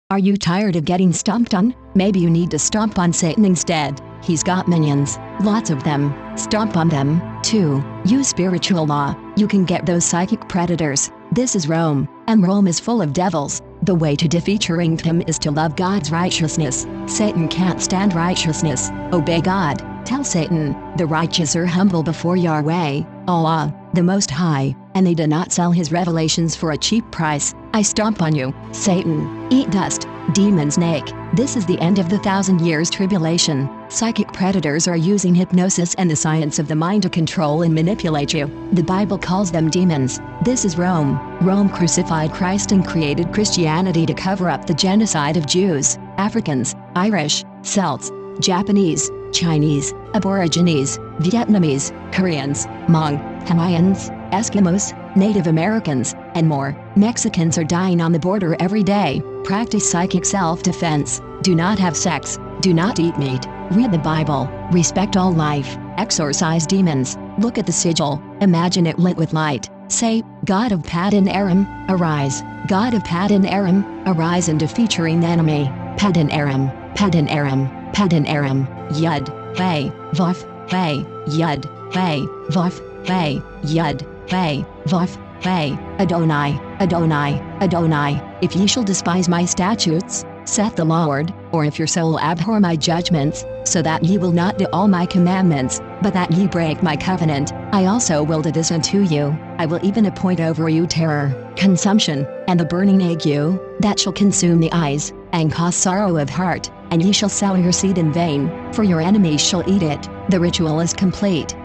Are you tired of getting stomped on? Maybe you need to stomp on Satan instead. He's got minions, lots of them. Stomp on them, too. Use spiritual law. You can get those psychic predators. This is Rome, and Rome is full of devils. The way to defeat your kingdom is to love God's righteousness. Satan can't stand righteousness. Obey God. Tell Satan, the righteous are humble before Yahweh, Allah, the Most High, and they do not sell his revelations for a cheap price. I stomp on you, Satan. Eat dust, demon snake. This is the end of the 1,000 years tribulation. Psychic predators are using hypnosis and the science of the mind to control and manipulate you. The Bible calls them demons. This is Rome. Rome crucified Christ and created Christianity to cover up the genocide of Jews, Africans, Irish, Celts, Japanese, Chinese, Aborigines, Vietnamese, Koreans, Hmong, Hawaiians, Eskimos, Native Americans, and more. Mexicans are dying on the border every day. Practice psychic self-defense. Do not have sex. Do not eat meat. Read the Bible. Respect all life. Exorcise demons. Look at the sigil. Imagine it lit with light. Say, God of Paddan Aram, arise. God of Paddan Aram, arise and defeat your enemy. Paddan Aram, Paddan Aram, Paddan Aram. Yud, Hey, Vuf, Hey, Yud, Hey, Vuf, Hey, Yud, Hey, Vuf, Hey, Adonai, Adonai, Adonai. If ye shall despise my statutes, saith the Lord, or if your soul abhor my judgments, so that ye will not do all my commandments, but that ye break my covenant, I also will do this unto you. I will even appoint over you terror, consumption, and the burning ague, that shall consume the eyes, and cause sorrow of heart, and ye shall sow your seed in vain, for your enemies shall eat it. The ritual is complete.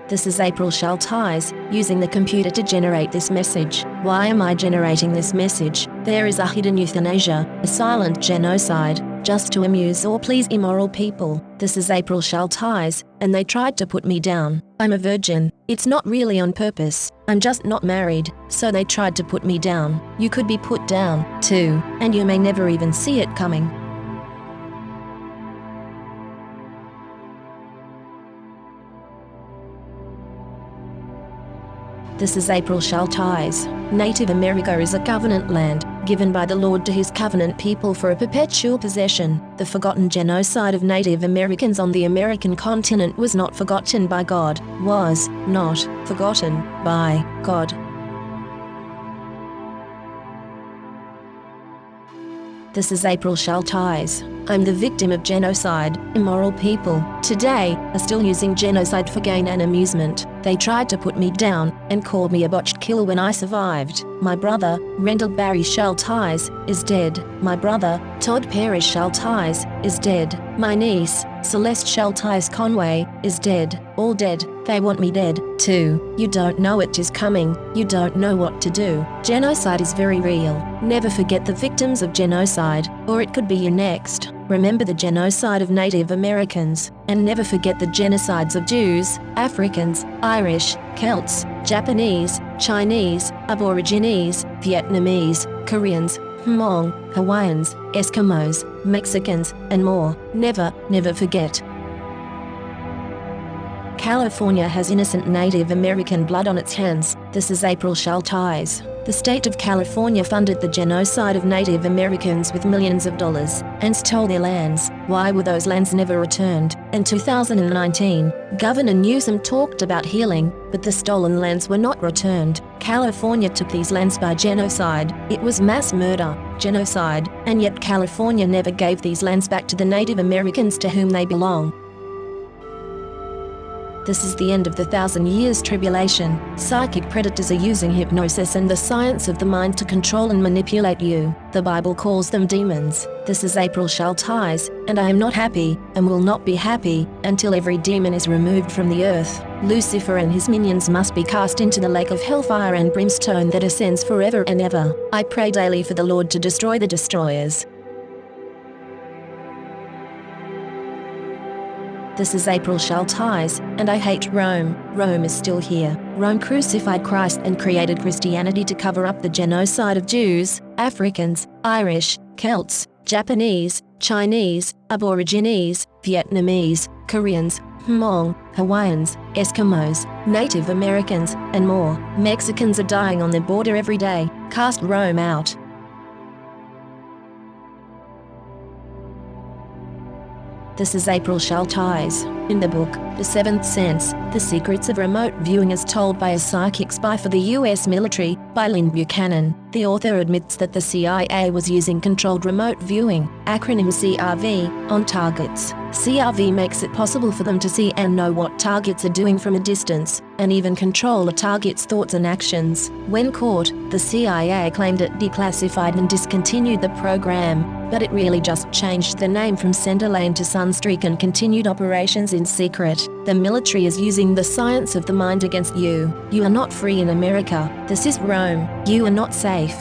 This is April Schulthies, using the computer to generate this message. Why am I generating this message? There is a hidden euthanasia, a silent genocide, just to amuse or please immoral people. This is April Schulthies, and they tried to put me down. I'm a virgin. It's not really on purpose. I'm just not married, so they tried to put me down. You could be put down, too, and you may never even see it coming. This is April Schulthies. Native America is a covenant land, given by the Lord to his covenant people for a perpetual possession. The forgotten genocide of Native Americans on the American continent was not forgotten by God, was not forgotten by God. This is April Schulthies. I'm the victim of genocide. Immoral people, today, are still using genocide for gain and amusement. They tried to put me down, and called me a botched kill when I survived. My brother, Rendell Barry Schulthies, is dead. My brother, Todd Perry Schulthies, is dead. My niece, Celeste Schulthies Conway, is dead. All dead. They want me dead, too. You don't know it is coming. You don't know what to do. Genocide is very real. Never forget the victims of genocide, or it could be you next. Remember the genocide of Native Americans, and never forget the genocides of Jews, Africans, Irish, Celts, Japanese, Chinese, Aborigines, Vietnamese, Koreans, Hmong, Hawaiians, Eskimos, Mexicans, and more. Never, never forget. California has innocent Native American blood on its hands. This is April Schulthies. The state of California funded the genocide of Native Americans with millions of dollars, and stole their lands. Why were those lands never returned? In 2019, Governor Newsom talked about healing, but the stolen lands were not returned. California took these lands by genocide. It was mass murder, genocide, and yet California never gave these lands back to the Native Americans to whom they belong. This is the end of the 1,000 years tribulation. Psychic predators are using hypnosis and the science of the mind to control and manipulate you. The Bible calls them demons. This is April Schulthies, and I am not happy, and will not be happy, until every demon is removed from the earth. Lucifer and his minions must be cast into the lake of hellfire and brimstone that ascends forever and ever. I pray daily for the Lord to destroy the destroyers. This is April Schulthies, and I hate Rome. Rome is still here. Rome crucified Christ and created Christianity to cover up the genocide of Jews, Africans, Irish, Celts, Japanese, Chinese, Aborigines, Vietnamese, Koreans, Hmong, Hawaiians, Eskimos, Native Americans, and more. Mexicans are dying on the border every day. Cast Rome out. This is April Schulthies. In the book, The Seventh Sense, The Secrets of Remote Viewing as Told by a Psychic Spy for the U.S. Military, by Lynn Buchanan, the author admits that the CIA was using controlled remote viewing, acronym CRV, on targets. CRV makes it possible for them to see and know what targets are doing from a distance, and even control a target's thoughts and actions. When caught, the CIA claimed it declassified and discontinued the program, but it really just changed the name from Centerlane to Sunstreak and continued operations in secret. The military is using the science of the mind against you. You are not free in America. This is Rome. You are not safe.